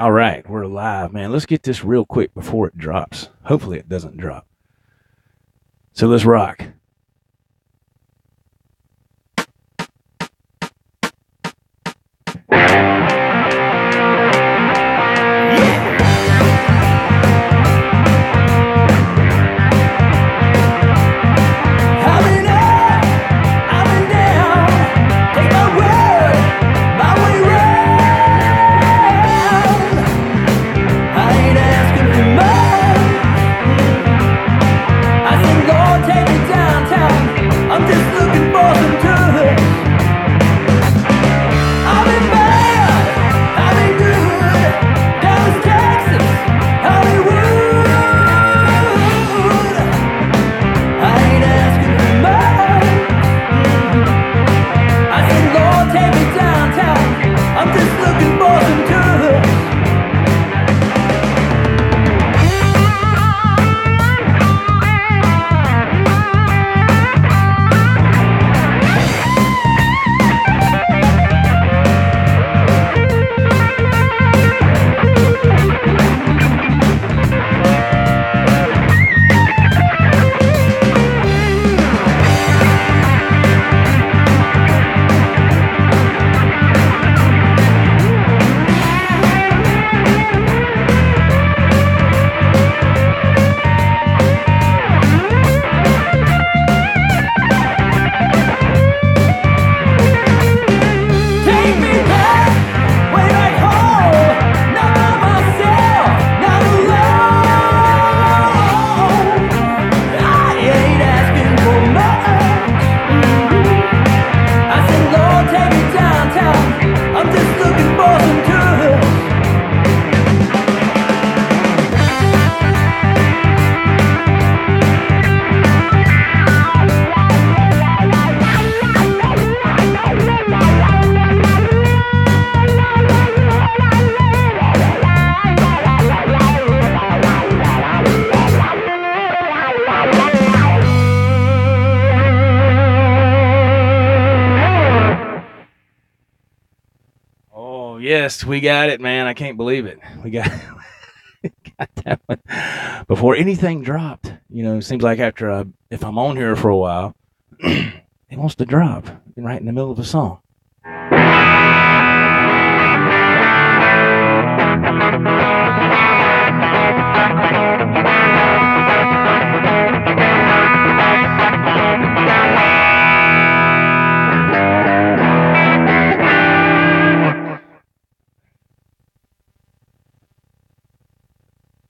All right, we're live, man. Let's get this real quick before it drops. Hopefully it doesn't drop. So let's rock. Yes, we got it, man. I can't believe it. We got, got that one before anything dropped. You know, it seems like after if I'm on here for a while, it wants to drop right in the middle of a song.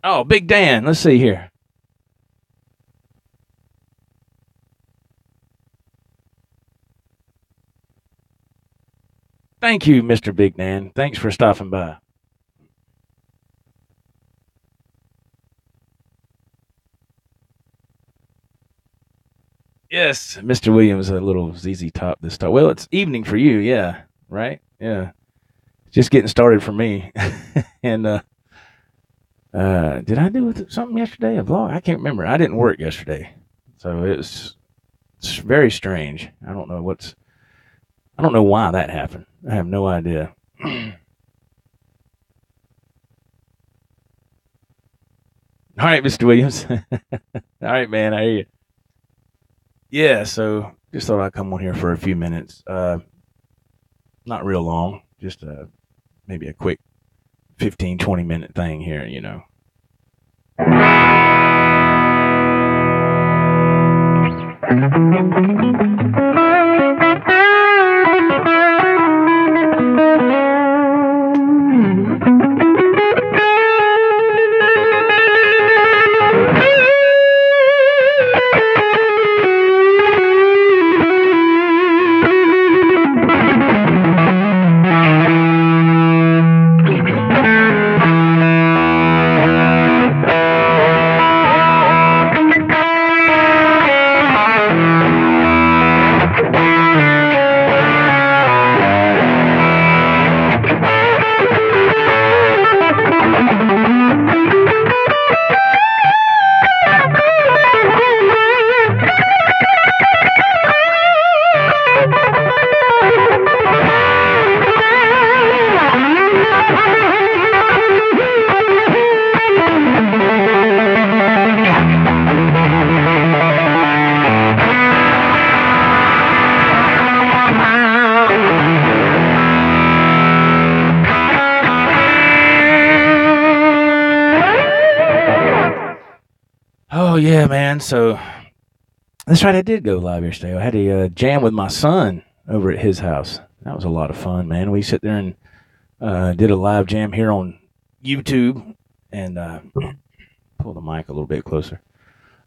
Oh, Big Dan. Let's see here. Thank you, Mr. Big Dan. Thanks for stopping by. Yes, Mr. Williams, a little ZZ Top this time. Well, it's evening for you, yeah, right? Yeah. Just getting started for me. And did I do something yesterday? A vlog? I can't remember. I didn't work yesterday, so it's very strange. I don't know why that happened. I have no idea. All right, Mr. Williams. All right, man. I hear you. Yeah, so just thought I'd come on here for a few minutes. Not real long. Just maybe a quick 15, 20-minute thing here, you know. Oh yeah, man. So that's right. I did go live yesterday. I had a jam with my son over at his house. That was a lot of fun, man. We sit there and did a live jam here on YouTube and pull the mic a little bit closer.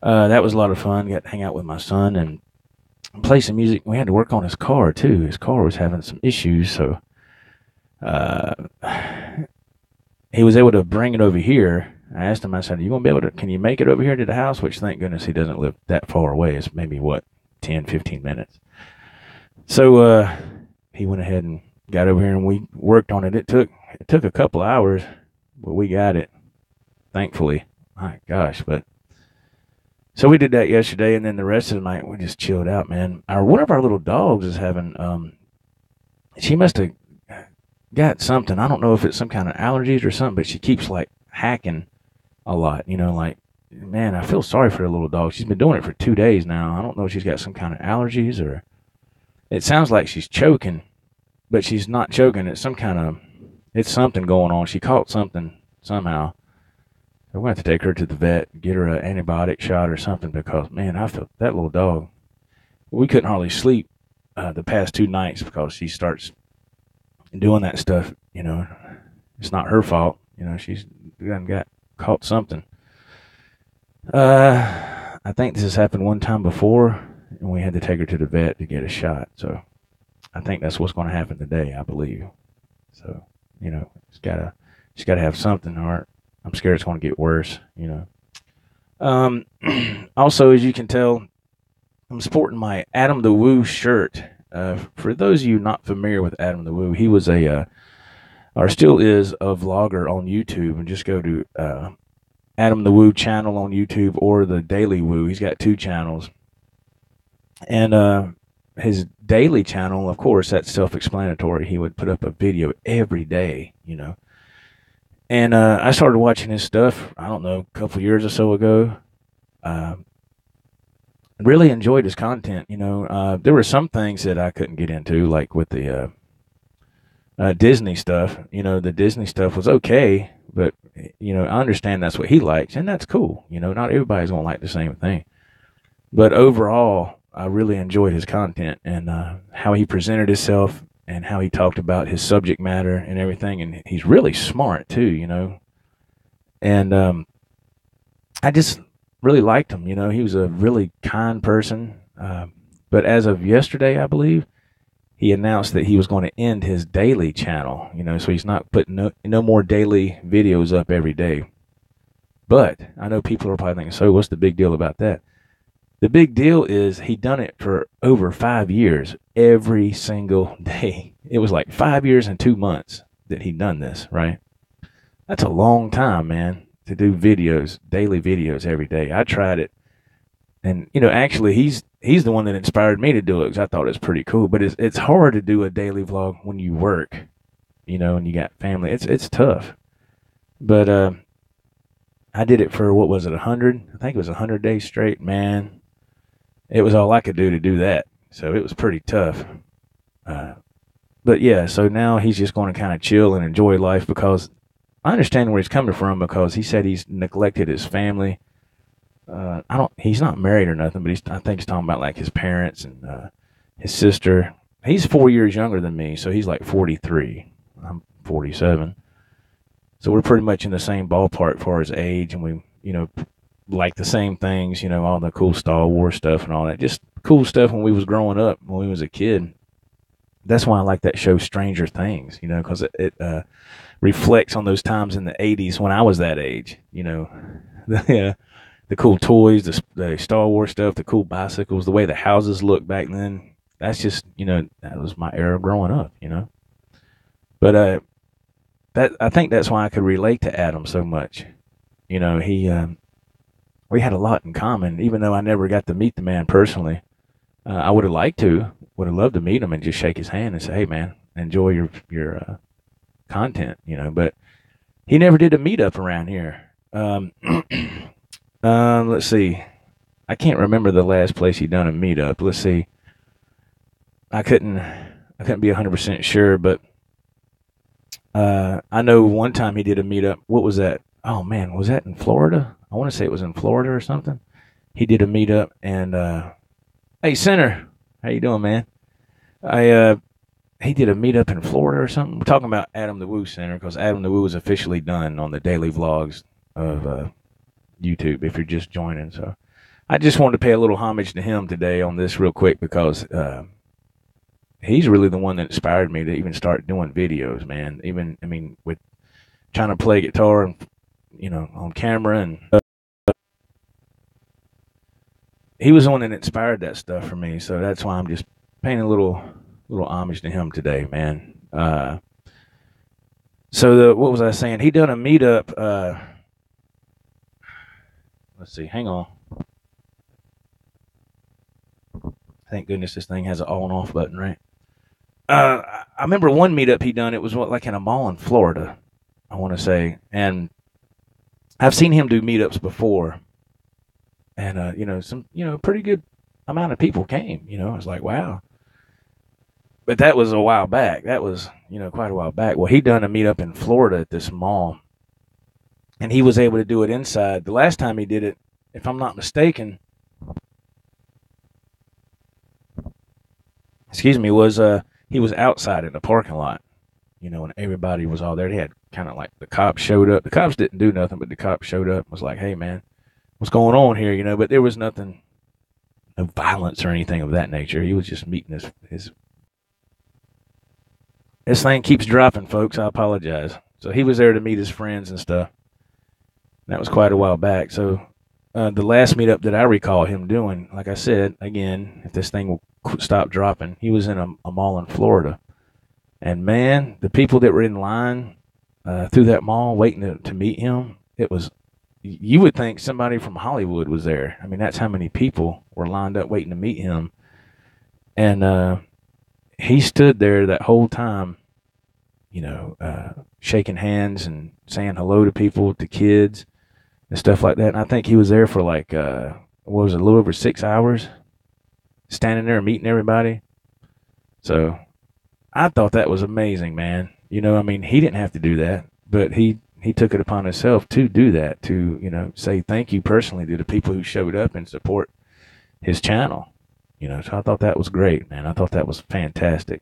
That was a lot of fun. Got to hang out with my son and play some music. We had to work on his car too. His car was having some issues, so uh, he was able to bring it over here. I asked him, I said, "You gonna be able to? Can you make it over here to the house?" Which, thank goodness, he doesn't live that far away. It's maybe what 10, 15 minutes. So he went ahead and got over here, and we worked on it. It took a couple of hours, but we got it, thankfully. My gosh, but so we did that yesterday, and then the rest of the night we just chilled out, man. One of our little dogs is having she must have got something. I don't know if it's some kind of allergies or something, but she keeps like hacking a lot. Like, man, I feel sorry for the little dog. She's been doing it for 2 days now. I don't know if she's got some kind of allergies or it sounds like she's choking, but she's not choking. It's something going on. She caught something somehow. So we're going to have to take her to the vet, get her an antibiotic shot or something because, man, I feel that little dog. We couldn't hardly sleep the past 2 nights because she starts doing that stuff. It's not her fault. She's got caught something. I think this has happened one time before, and we had to take her to the vet to get a shot. So I think that's what's going to happen today, I believe. So, she's gotta have something, or I'm scared it's going to get worse. Also, as you can tell, I'm sporting my Adam the Woo shirt. For those of you not familiar with Adam the Woo, he was or still is, a vlogger on YouTube, and just go to Adam the Woo channel on YouTube or the Daily Woo. He's got 2 channels, and his daily channel, of course, that's self-explanatory. He would put up a video every day, And I started watching his stuff, I don't know, a couple years or so ago. Really enjoyed his content. There were some things that I couldn't get into, like with the Disney stuff. The Disney stuff was okay, but I understand that's what he likes, and that's cool. Not everybody's gonna like the same thing, but overall, I really enjoyed his content and how he presented himself and how he talked about his subject matter and everything. And he's really smart too. And I just really liked him. He was a really kind person. But as of yesterday, I believe, he announced that he was going to end his daily channel, so he's not putting no more daily videos up every day. But I know people are probably thinking, so what's the big deal about that? The big deal is he done it for over 5 years, every single day. It was like 5 years and 2 months that he done this, right? That's a long time, man, to do videos, daily videos every day. I tried it. And, actually, he's the one that inspired me to do it because I thought it was pretty cool. But it's hard to do a daily vlog when you work, and you got family. It's tough. But I did it for, what was it, 100? I think it was 100 days straight, man. It was all I could do to do that. So it was pretty tough. But, yeah, so now he's just going to kind of chill and enjoy life because I understand where he's coming from because he said he's neglected his family. He's not married or nothing, but I think he's talking about like his parents and his sister. He's 4 years younger than me, so he's like 43. I'm 47. So we're pretty much in the same ballpark for his age, and we, like the same things, all the cool Star Wars stuff and all that. Just cool stuff when we was growing up, when we was a kid. That's why I like that show Stranger Things, because it reflects on those times in the 80s when I was that age, the cool toys, the Star Wars stuff, the cool bicycles, the way the houses looked back then. That's just, that was my era growing up, But I think that's why I could relate to Adam so much. We had a lot in common, even though I never got to meet the man personally. I would have liked to, would have loved to meet him and just shake his hand and say, "Hey, man, enjoy your content," But he never did a meetup around here. Let's see. I can't remember the last place he done a meetup. Let's see. I couldn't be 100% sure, but I know one time he did a meetup. What was that? Oh man, was that in Florida? I want to say it was in Florida or something. he did a meetup, and hey, Center, how you doing, man? I He did a meetup in Florida or something. We're talking about Adam the Woo Center because Adam the Woo is officially done on the daily vlogs of YouTube. If you're just joining, so I just wanted to pay a little homage to him today on this real quick because he's really the one that inspired me to even start doing videos, man. Even I mean, with trying to play guitar and on camera, and he was the one that inspired that stuff for me. So that's why I'm just paying a little homage to him today, man. What was I saying? He done a meetup. Let's see. Hang on. Thank goodness this thing has an on and off button, right? I remember one meetup he done. It was like in a mall in Florida, I want to say, and I've seen him do meetups before, and some pretty good amount of people came. I was like, wow. But that was a while back. That was quite a while back. Well, he done a meetup in Florida at this mall, and he was able to do it inside. The last time he did it, if I'm not mistaken, was he was outside in the parking lot, and everybody was all there. They had kind of like the cops showed up. The cops didn't do nothing, but the cops showed up and was like, hey, man, what's going on here? But there was nothing, no violence or anything of that nature. He was just meeting his This thing keeps dropping, folks. I apologize. So he was there to meet his friends and stuff. That was quite a while back. So the last meetup that I recall him doing, like I said, again, if this thing will stop dropping, he was in a mall in Florida. And, man, the people that were in line through that mall waiting to meet him, you would think somebody from Hollywood was there. I mean, that's how many people were lined up waiting to meet him. And he stood there that whole time, shaking hands and saying hello to people, to kids and stuff like that. And I think he was there for like, a little over 6 hours, standing there meeting everybody. So I thought that was amazing, man. He didn't have to do that, but he took it upon himself to do that, to, say thank you personally to the people who showed up and support his channel. So I thought that was great, man. I thought that was fantastic.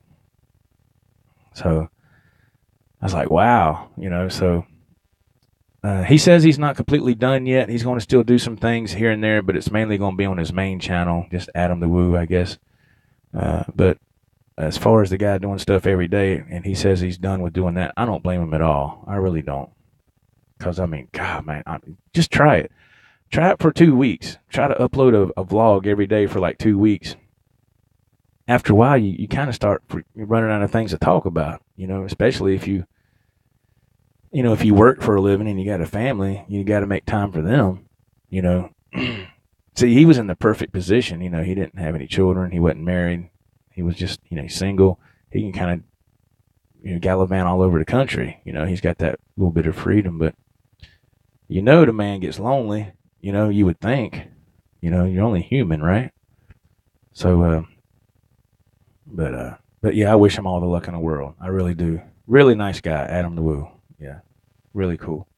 So I was like, wow, so he says he's not completely done yet. He's going to still do some things here and there, but it's mainly going to be on his main channel, just Adam the Woo, I guess. But as far as the guy doing stuff every day, and he says he's done with doing that, I don't blame him at all. I really don't. Because, God, man, just try it. Try it for 2 weeks. Try to upload a vlog every day for like 2 weeks. After a while, you kind of start running out of things to talk about, especially if you work for a living and you got a family, you got to make time for them, See, he was in the perfect position. He didn't have any children. He wasn't married. He was just, single. He can kind of, gallivant all over the country. He's got that little bit of freedom, but the man gets lonely, you would think, you're only human, right? So, but yeah, I wish him all the luck in the world. I really do. Really nice guy, Adam the Woo. Yeah, really cool.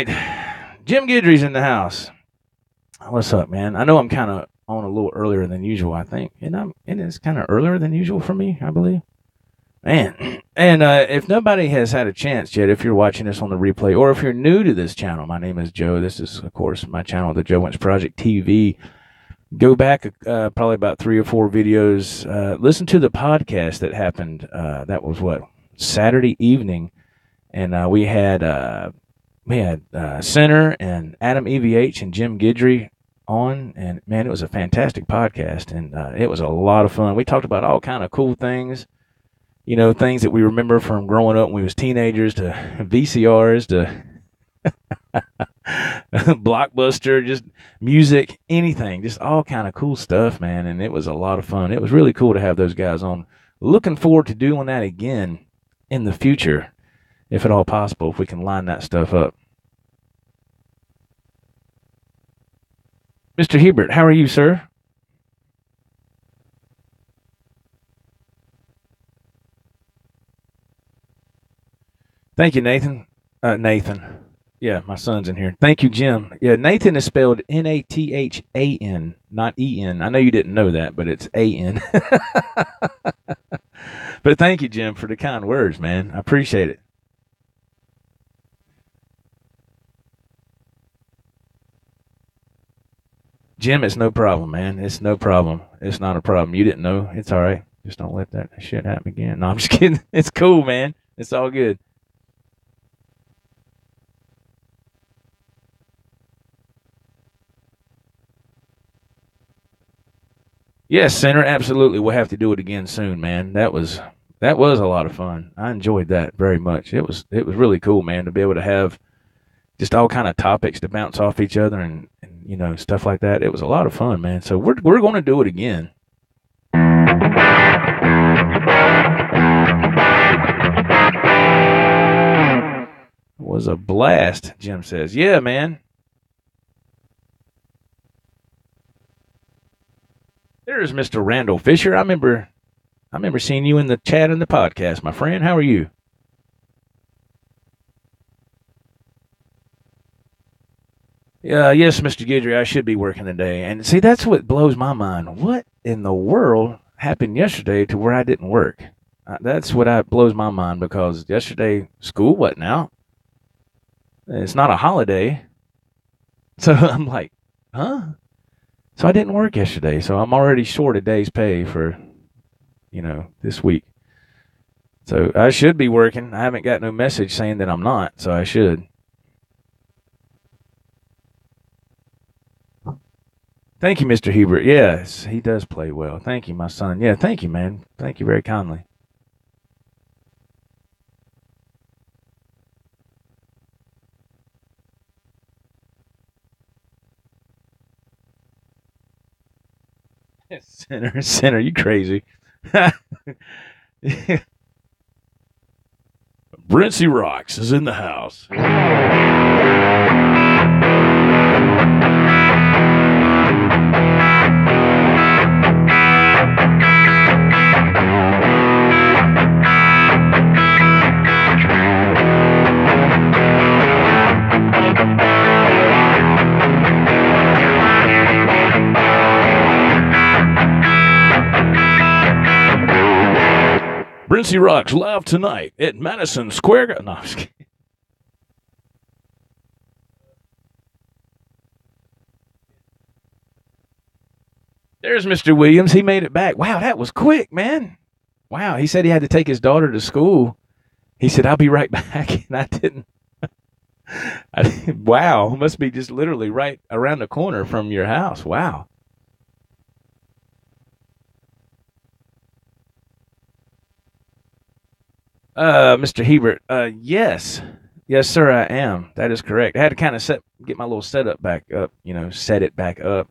right. Jim Guidry's in the house. What's up, man? I know I'm kind of on a little earlier than usual, I think. And it's kind of earlier than usual for me, I believe. Man. And if nobody has had a chance yet, if you're watching this on the replay, or if you're new to this channel, my name is Joe. This is, of course, my channel, The Joe Wentz Project TV. Go back probably about 3 or 4 videos. Listen to the podcast that happened. That was what? Saturday evening. And we had Center and Adam EVH and Jim Guidry on, and man, it was a fantastic podcast, and it was a lot of fun. We talked about all kind of cool things, things that we remember from growing up when we was teenagers, to VCRs, to Blockbuster, just music, anything, just all kind of cool stuff, man. And it was a lot of fun. It was really cool to have those guys on. Looking forward to doing that again in the future, if at all possible, if we can line that stuff up. Mr. Hebert, how are you, sir? Thank you, Nathan. Nathan. Yeah, my son's in here. Thank you, Jim. Yeah, Nathan is spelled Nathan, not En. I know you didn't know that, but it's An. But thank you, Jim, for the kind words, man. I appreciate it. Jim, it's no problem, man. It's no problem. It's not a problem. You didn't know. It's all right. Just don't let that shit happen again. No, I'm just kidding. It's cool, man. It's all good. Yes, Center, absolutely. We'll have to do it again soon, man. That was a lot of fun. I enjoyed that very much. It was really cool, man, to be able to have just all kind of topics to bounce off each other, and stuff like that. It was a lot of fun, man. So we're going to do it again. It was a blast, Jim says. Yeah, man. There's Mr. Randall Fisher. I remember seeing you in the chat in the podcast, my friend. How are you? Yeah, yes, Mr. Guidry, I should be working today. And see, that's what blows my mind. What in the world happened yesterday to where I didn't work? That's what blows my mind, because yesterday school wasn't out. It's not a holiday. So I'm like, huh? So I didn't work yesterday. So I'm already short a day's pay for, this week. So I should be working. I haven't got no message saying that I'm not, so I should. Thank you, Mr. Hebert. Yes, he does play well. Thank you, my son. Yeah, thank you, man. Thank you very kindly. Center, you crazy. Brincy Rocks is in the house. Brincy Rocks live tonight at Madison Square Garden. No, I'm just kidding. There's Mr. Williams. He made it back. Wow, that was quick, man. Wow, he said he had to take his daughter to school. He said, I'll be right back. And I didn't. Wow, must be just literally right around the corner from your house. Wow. Mr. Hebert, yes. Yes, sir, I am. That is correct. I had to kind of get my little setup back up, set it back up,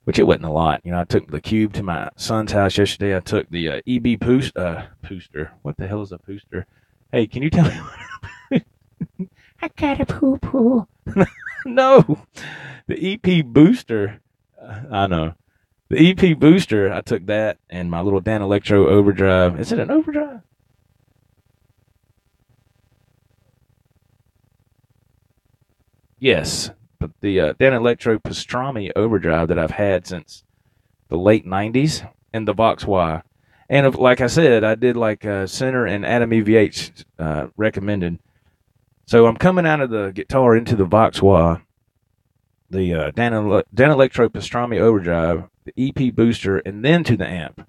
which it wasn't a lot. I took the cube to my son's house yesterday. I took the EB Pooster. What the hell is a Pooster? Hey, can you tell me what I got a poo poo. No, the EP Booster. I know. The EP Booster, I took that and my little Dan Electro Overdrive. Is it an overdrive? Yes, but the Danelectro Pastrami overdrive that I've had since the late '90s, and the Vox Y. And like I said, I did like Center and Adam EVH recommended. So I'm coming out of the guitar into the Vox Y, the Danelectro Pastrami overdrive, the EP booster, and then to the amp.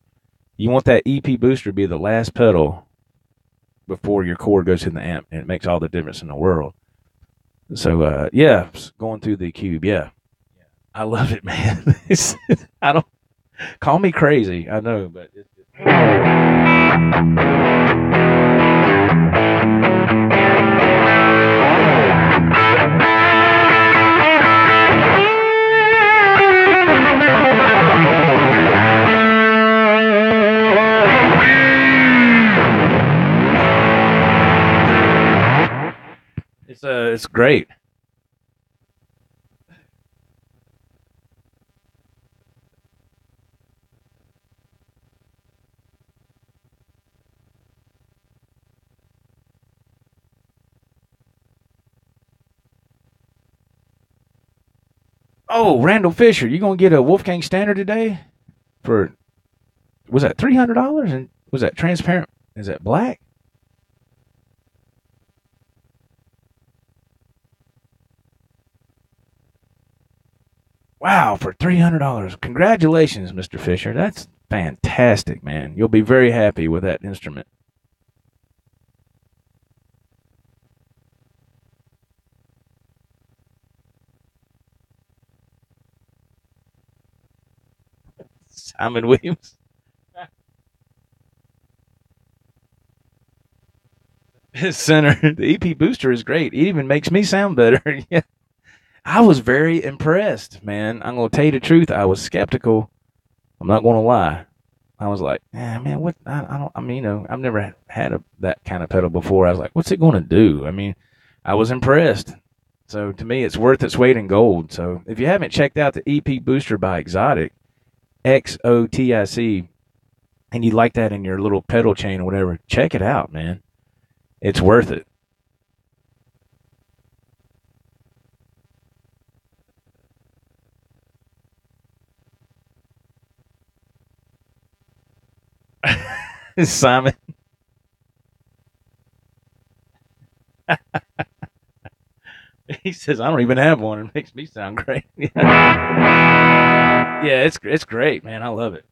You want that EP booster to be the last pedal before your chord goes to the amp, and it makes all the difference in the world. So yeah, going through the cube, yeah, I love it, man. I don't call me crazy, I know, but it's great. Oh, Randall Fisher, you gonna get a Wolfgang Standard today for was that $300? And was that transparent? Is that black? Wow, for $300. Congratulations, Mr. Fisher. That's fantastic, man. You'll be very happy with that instrument. Simon Williams. His center, the EP booster is great. It even makes me sound better. Yeah. I was very impressed, man. I'm gonna tell you the truth. I was skeptical. I'm not gonna lie. I was like, man, what? I don't. I mean, I've never had that kind of pedal before. I was like, what's it gonna do? I mean, I was impressed. So to me, it's worth its weight in gold. So if you haven't checked out the EP booster by Exotic, XOTIC, and you like that in your little pedal chain or whatever, check it out, man. It's worth it. Simon, he says I don't even have one. It makes me sound great. Yeah, it's great, man. I love it.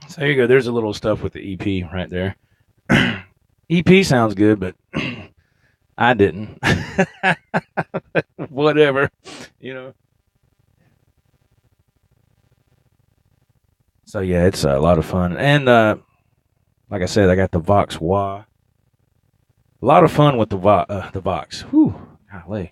So there you go. There's a little stuff with the EP right there. EP sounds good, but I didn't. Whatever, you know. So yeah, it's a lot of fun, and like I said, I got the Vox Y. A lot of fun with the Vox. Whew, golly.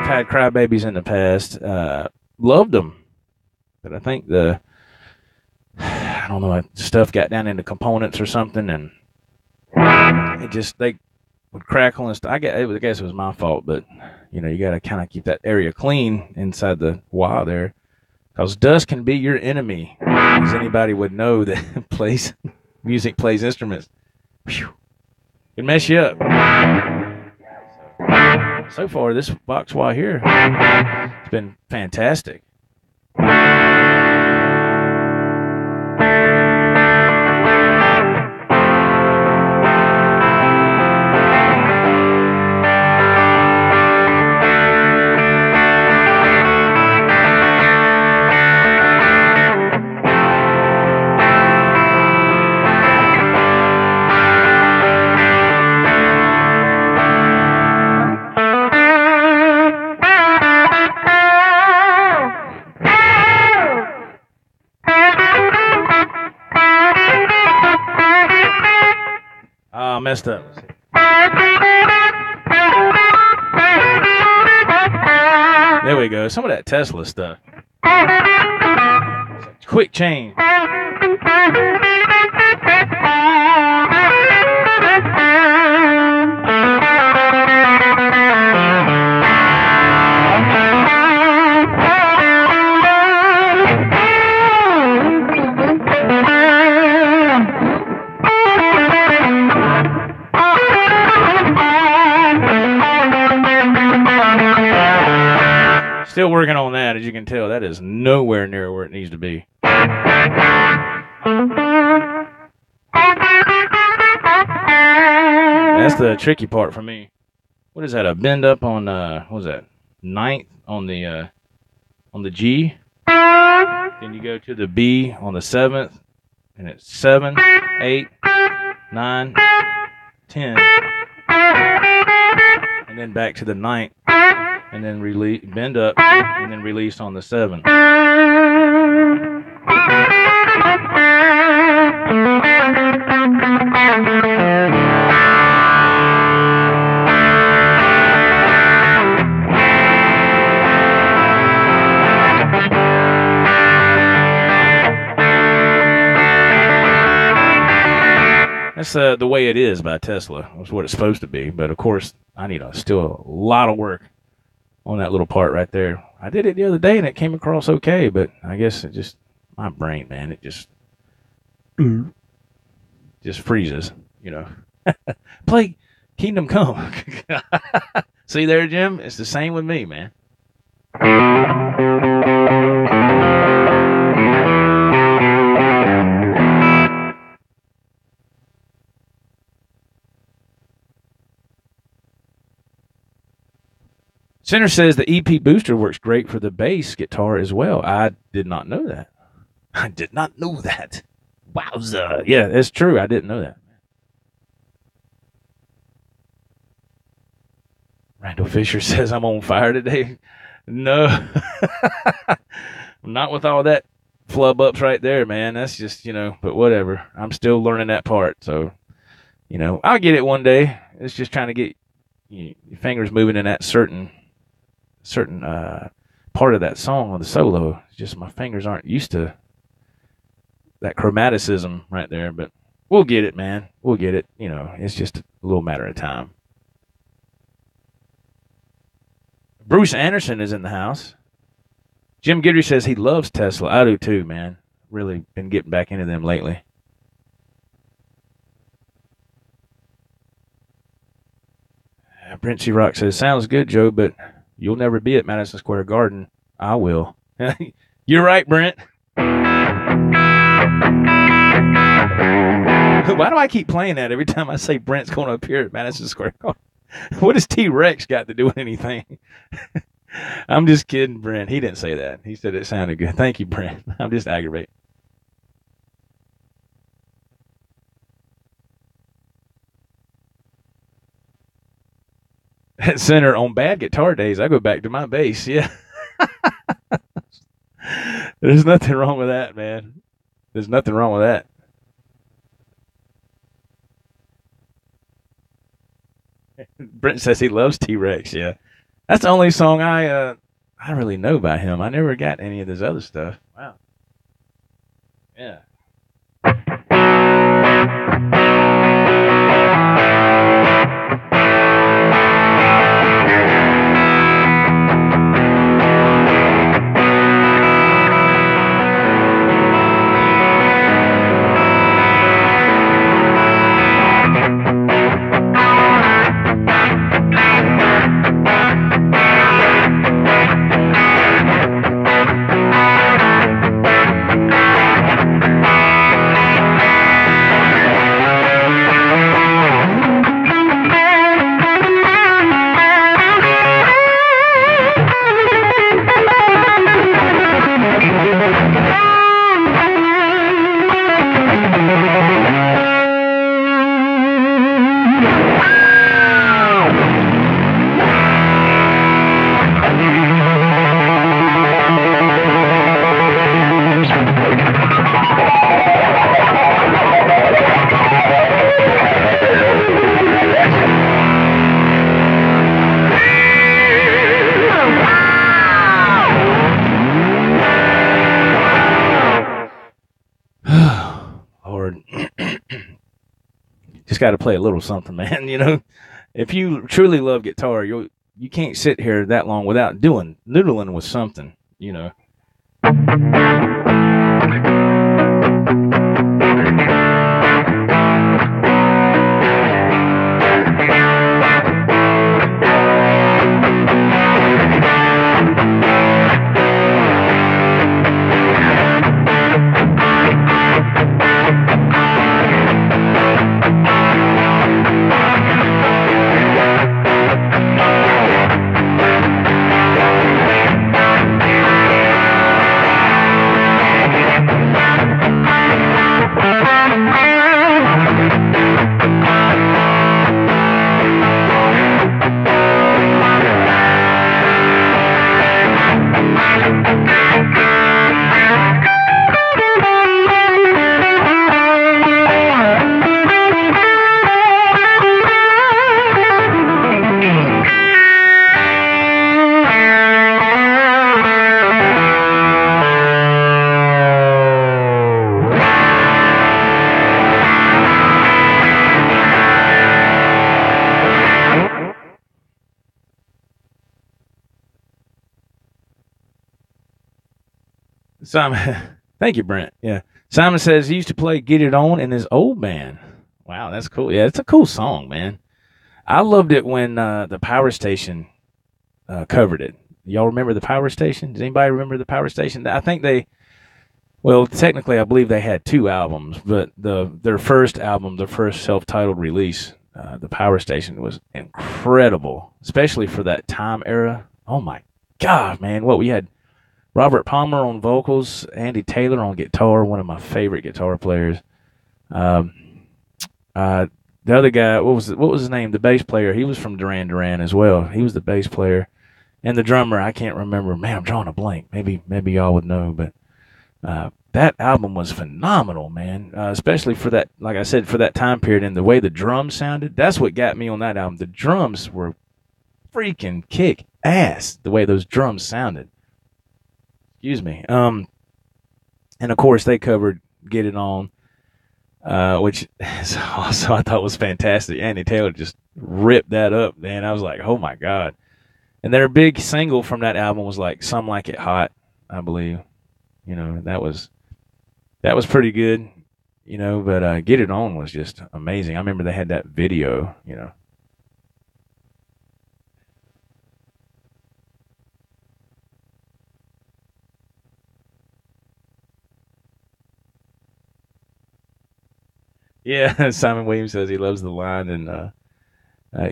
I've had crybabies in the past. Loved them, but I think I don't know, stuff got down into components or something, and they would crackle and stuff. I guess it was my fault, but you got to kind of keep that area clean inside the wire there, because dust can be your enemy, as anybody would know that plays instruments. Whew. Can mess you up. So far, this box wire here has been fantastic. Messed up. There we go. Some of that Tesla stuff. Quick change. Still working on that, as you can tell. That is nowhere near where it needs to be. That's the tricky part for me. What is that? A bend up on what was that? 9th on the G. Then you go to the B on the 7th, and it's 7, 8, 9, 10, and then back to the 9th. And then bend up, and then release on the 7. That's the way it is by Tesla. That's what it's supposed to be. But of course, I need still a lot of work on that little part right there. I did it the other day and it came across okay, but I guess it just, my brain, man, it just freezes, Play Kingdom Come. See there, Jim? It's the same with me, man. Center says the EP booster works great for the bass guitar as well. I did not know that. Wowza. Yeah, that's true. I didn't know that. Randall Fisher says I'm on fire today. No. Not with all that flub ups right there, man. That's just, but whatever. I'm still learning that part. So, I'll get it one day. It's just trying to get your fingers moving in that certain part of that song on the solo. It's just my fingers aren't used to that chromaticism right there, but we'll get it, man. We'll get it. It's just a little matter of time. Bruce Anderson is in the house. Jim Guidry says he loves Tesla. I do too, man. Really been getting back into them lately. Princey Rock says, sounds good, Joe, but you'll never be at Madison Square Garden. I will. You're right, Brent. Why do I keep playing that every time I say Brent's going to appear at Madison Square Garden? What has T Rex got to do with anything? I'm just kidding, Brent. He didn't say that. He said it sounded good. Thank you, Brent. I'm just aggravated. At center on bad guitar days, I go back to my bass. Yeah. There's nothing wrong with that, man. There's nothing wrong with that. Brent says he loves T Rex. Yeah. That's the only song I really know by him. I never got any of this other stuff. Wow. Yeah. Lord, just got to play a little something, man. If you truly love guitar, you can't sit here that long without doing noodling with something. Simon, thank you, Brent. Yeah, Simon says he used to play "Get It On" in his old band. Wow, that's cool. Yeah, it's a cool song, man. I loved it when the Power Station covered it. Y'all remember the Power Station? Does anybody remember the Power Station? I think well, technically, I believe they had two albums, but their first album, their first self-titled release, the Power Station, was incredible, especially for that time era. Oh my God, man! What we had. Robert Palmer on vocals, Andy Taylor on guitar, one of my favorite guitar players. Um, the other guy, what was his name? The bass player, he was from Duran Duran as well. He was the bass player, and the drummer, I can't remember. Man, I'm drawing a blank. Maybe y'all would know, but that album was phenomenal, man. Especially for that, like I said, for that time period and the way the drums sounded. That's what got me on that album. The drums were freaking kick ass. The way those drums sounded. Excuse me. And of course they covered "Get It On," which is also I thought was fantastic. Andy Taylor just ripped that up, man. I was like, oh my God. And their big single from that album was like "Some Like It Hot," I believe. That was pretty good. But "Get It On" was just amazing. I remember they had that video. Yeah, Simon Williams says he loves the line and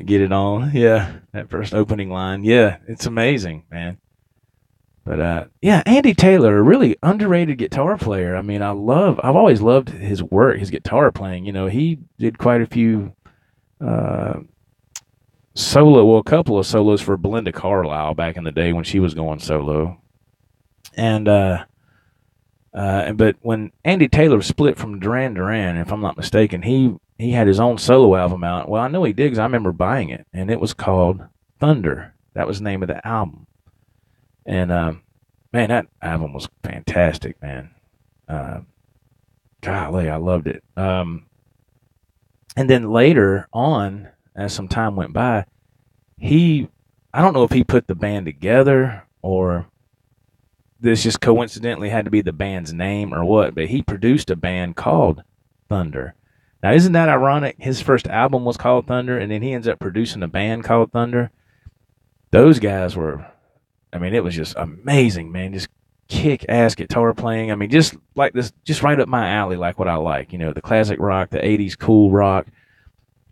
get it on. Yeah, that first opening line. Yeah, it's amazing, man. But yeah, Andy Taylor, a really underrated guitar player. I mean, I've always loved his work, his guitar playing. You know, he did quite a few uh, a couple of solos for Belinda Carlisle back in the day when she was going solo. And but when Andy Taylor split from Duran Duran, if I'm not mistaken, he had his own solo album out. Well, I know he did because I remember buying it, and it was called Thunder. That was the name of the album. And man, that album was fantastic, man. Uh, Golly, I loved it. And then later on, as some time went by, he, I don't know if he put the band together or this just coincidentally had to be the band's name or what, but he produced a band called Thunder. Now, isn't that ironic? His first album was called Thunder, and then he ends up producing a band called Thunder. Those guys were, I mean, it was just amazing, man. Just kick ass guitar playing. I mean, just like this, just right up my alley, like what I like. You know, the classic rock, the 80s cool rock,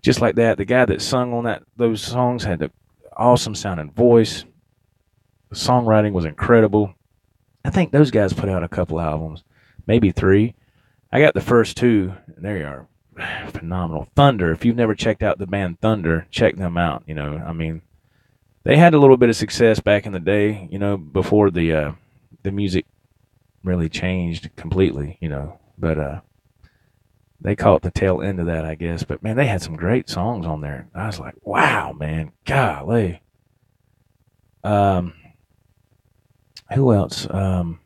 just like that. The guy that sung on those songs had the awesome sounding voice. The songwriting was incredible. I think those guys put out a couple albums, maybe three. I got the first two, and there you are. Phenomenal. Thunder, if you've never checked out the band Thunder, check them out. You know, I mean, they had a little bit of success back in the day, you know, before the music really changed completely, you know. But they caught the tail end of that, I guess. But man, they had some great songs on there. I was like, wow, man, golly. Um, who else? Who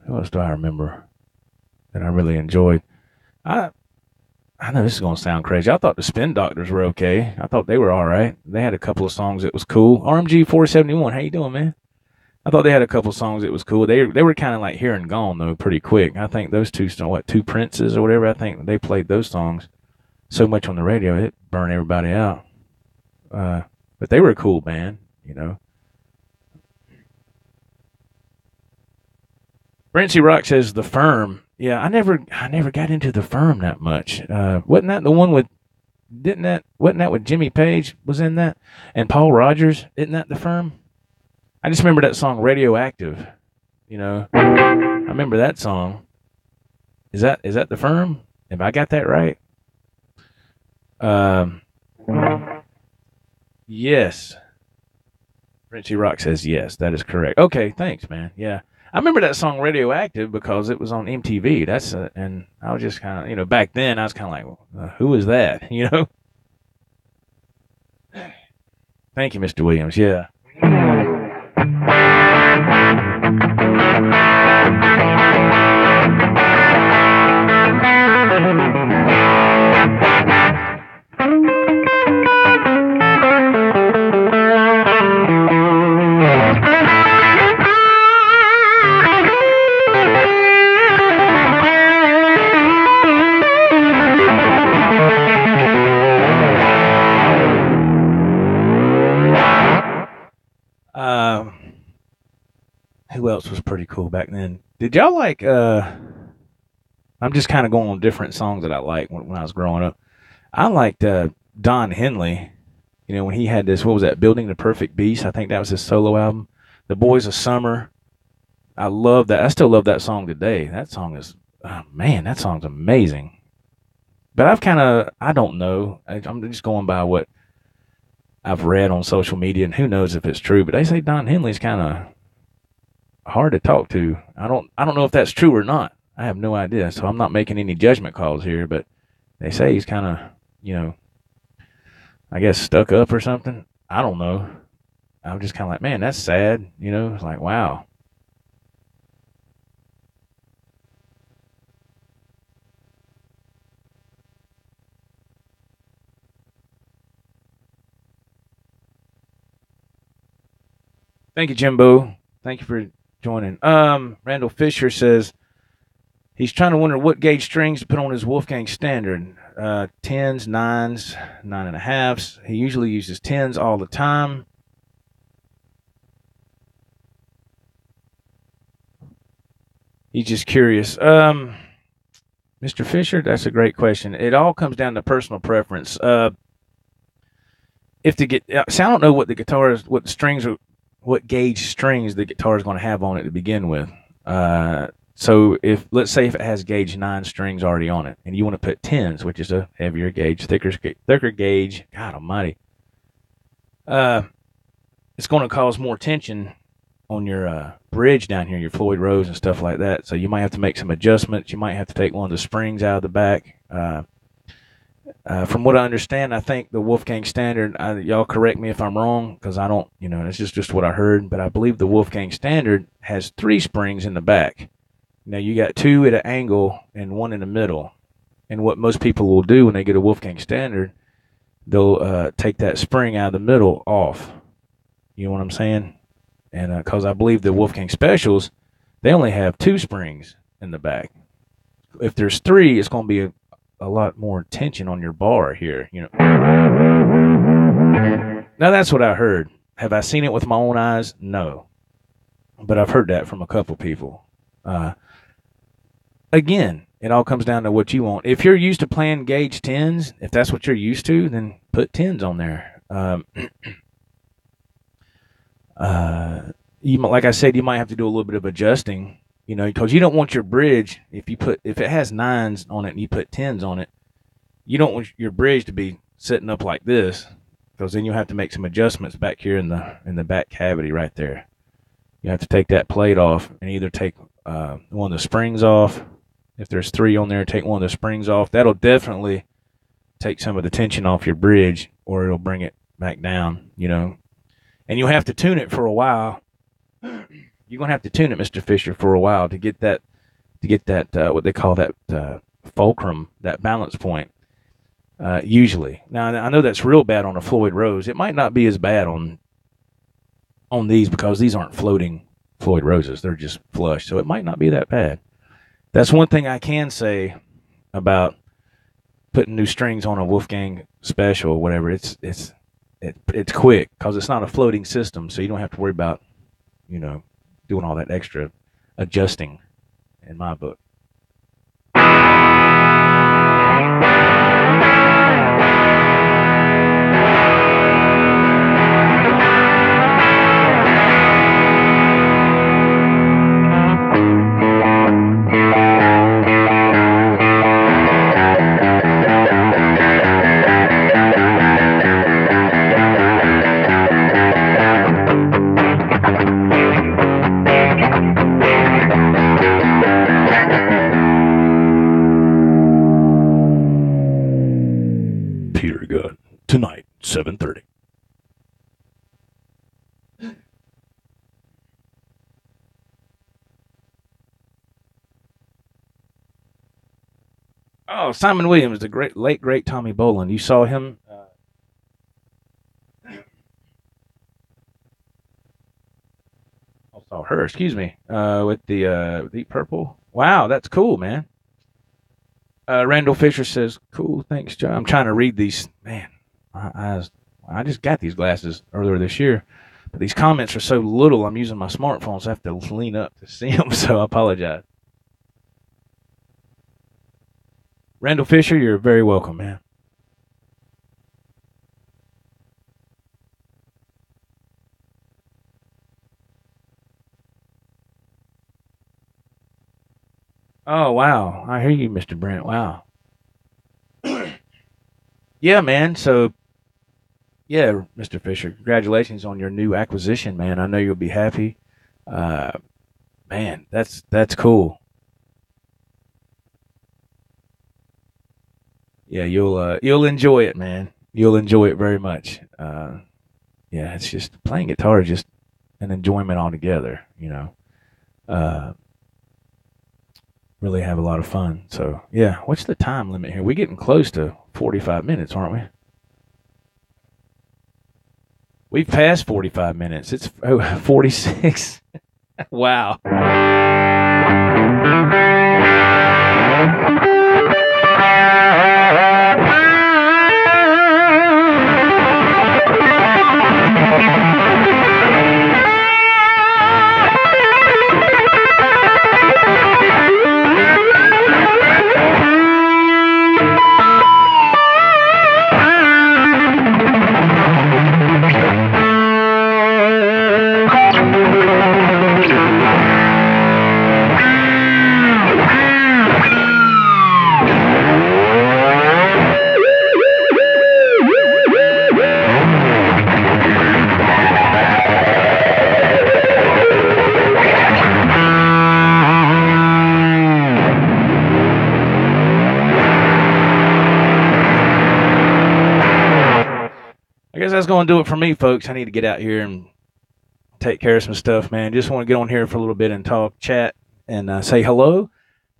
else do I remember that I really enjoyed? I I know this is gonna sound crazy. I thought the Spin Doctors were okay. I thought they were all right. They had a couple of songs that was cool. RMG 471, how you doing, man? I thought they had a couple of songs that was cool. They were kind of like here and gone though, pretty quick. I think those two Princes or whatever. I think they played those songs so much on the radio it burned everybody out. But they were a cool band, you know. Brincy Rock says the Firm. Yeah, I never got into the Firm that much. Wasn't that the one with? Didn't that wasn't that with Jimmy Page was in that and Paul Rogers? Isn't that the Firm? I just remember that song Radioactive. You know, I remember that song. Is that the Firm? Have I got that right? Um, yes. Richie Rock says yes. That is correct. Okay, thanks, man. Yeah, I remember that song Radioactive because it was on MTV. And I was just kind of back then I was kind of like, who is that? You know. Thank you, Mr. Williams. Yeah. Um, who else was pretty cool back then? Did y'all like? I'm just kind of going on different songs that I liked when I was growing up. I liked Don Henley. You know, when he had this, what was that? Building the Perfect Beast. I think that was his solo album. The Boys of Summer. I love that. I still love that song today. That song is, oh, man, that song's amazing. But I don't know. I'm just going by what I've read on social media, and who knows if it's true. But they say Don Henley's kind of hard to talk to. I don't know if that's true or not. I have no idea. So I'm not making any judgment calls here. But they say he's kind of, you know, I guess stuck up or something. I don't know. I'm just kind of like, man, that's sad. You know, it's like, wow. Thank you, Jimbo. Thank you for joining. Randall Fisher says he's trying to wonder what gauge strings to put on his Wolfgang standard. Tens, nines, nine and a halves. He usually uses tens all the time. He's just curious. Mr. Fisher, that's a great question. It all comes down to personal preference. If the get, so I don't know what the guitar is, what strings are, what gauge strings the guitar is going to have on it to begin with. So if let's say if it has gauge 9 strings already on it, and you want to put 10s, which is a heavier gauge, thicker gauge, God Almighty, uh, it's going to cause more tension on your bridge down here, your Floyd Rose and stuff like that. So you might have to make some adjustments. You might have to take one of the springs out of the back. From what I understand, I think the Wolfgang Standard, y'all correct me if I'm wrong, because I don't, it's just what I heard, but I believe the Wolfgang Standard has 3 springs in the back. Now, you got 2 at an angle and 1 in the middle. And what most people will do when they get a Wolfgang Standard, they'll take that spring out of the middle off. You know what I'm saying? And because I believe the Wolfgang Specials, they only have 2 springs in the back. If there's 3, it's going to be a lot more tension on your bar here, Now, that's what I heard. Have I seen it with my own eyes? No. But I've heard that from a couple people. Again, it all comes down to what you want. If you're used to playing gauge 10s, if that's what you're used to, then put 10s on there. Like I said, you might have to do a little bit of adjusting, because you don't want your bridge, if it has 9s on it and you put 10s on it, you don't want your bridge to be sitting up like this, because then you'll have to make some adjustments back here in the back cavity right there. You have to take that plate off and either take one of the springs off. If there's 3 on there, take one of the springs off. That'll definitely take some of the tension off your bridge, or it'll bring it back down, And you'll have to tune it for a while. You're going to have to tune it, Mr. Fisher, for a while to get that what they call that fulcrum, that balance point, usually. Now, I know that's real bad on a Floyd Rose. It might not be as bad on these, because these aren't floating Floyd Roses. They're just flush, so it might not be that bad. That's one thing I can say about putting new strings on a Wolfgang Special or whatever. It's quick, because it's not a floating system, so you don't have to worry about, doing all that extra adjusting, in my book. Peter Gunn, tonight, 7:30. Oh, Simon Williams, the late great Tommy Bolin. You saw him? I saw her. Excuse me. With the Deep Purple. Wow, that's cool, man. Randall Fisher says, "Cool, thanks, John." I'm trying to read these. Man, I just got these glasses earlier this year, but these comments are so little. I'm using my smartphone, so I have to lean up to see them. So I apologize. Randall Fisher, you're very welcome, man. Oh, wow. I hear you, Mr. Brent. Wow. Yeah, man. So, yeah, Mr. Fisher, congratulations on your new acquisition, man. I know you'll be happy. Uh, Man, that's cool. Yeah, you'll enjoy it, man. You'll enjoy it very much. Yeah, it's just playing guitar is just an enjoyment altogether. Uh, really have a lot of fun. So, yeah, what's the time limit here? We're getting close to 45 minutes, aren't we? We've passed 45 minutes. It's 46. Wow. that's going to do it for me, folks. I need to get out here and take care of some stuff, man. Just want to get on here for a little bit and talk, chat, and say hello.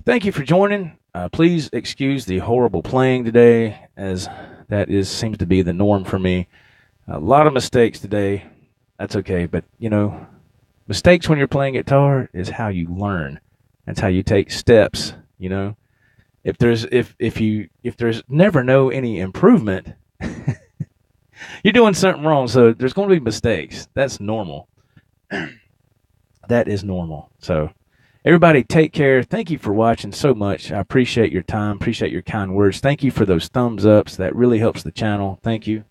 Thank you for joining. Please excuse the horrible playing today, as that seems to be the norm for me. A lot of mistakes today. That's okay, but mistakes when you're playing guitar is how you learn. That's how you take steps. If there's never any improvement, you're doing something wrong. So there's going to be mistakes. That's normal. That is normal. So everybody take care. Thank you for watching so much. I appreciate your time. Appreciate your kind words. Thank you for those thumbs ups. That really helps the channel. Thank you.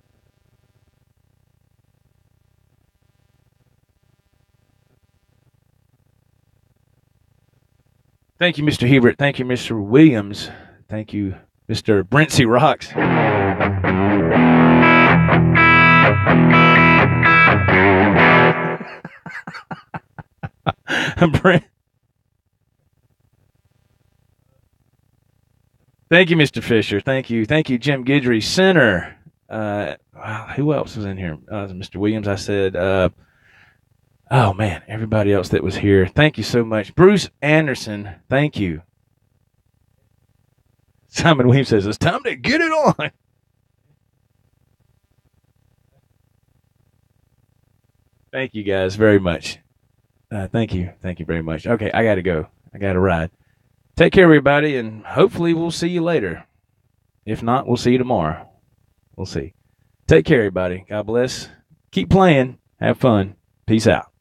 Thank you, Mr. Hebert. Thank you, Mr. Williams. Thank you, Mr. Brintsy Rocks. Thank you, Mr. Fisher. Thank you. Thank you, Jim Guidry. Center. Who else was in here? Mr. Williams, I said. Oh, man, everybody else that was here. Thank you so much. Bruce Anderson, thank you. Simon Williams says, it's time to get it on. Thank you, guys, very much. Thank you. Thank you very much. Okay, I got to go. I got to ride. Take care, everybody, and hopefully we'll see you later. If not, we'll see you tomorrow. We'll see. Take care, everybody. God bless. Keep playing. Have fun. Peace out.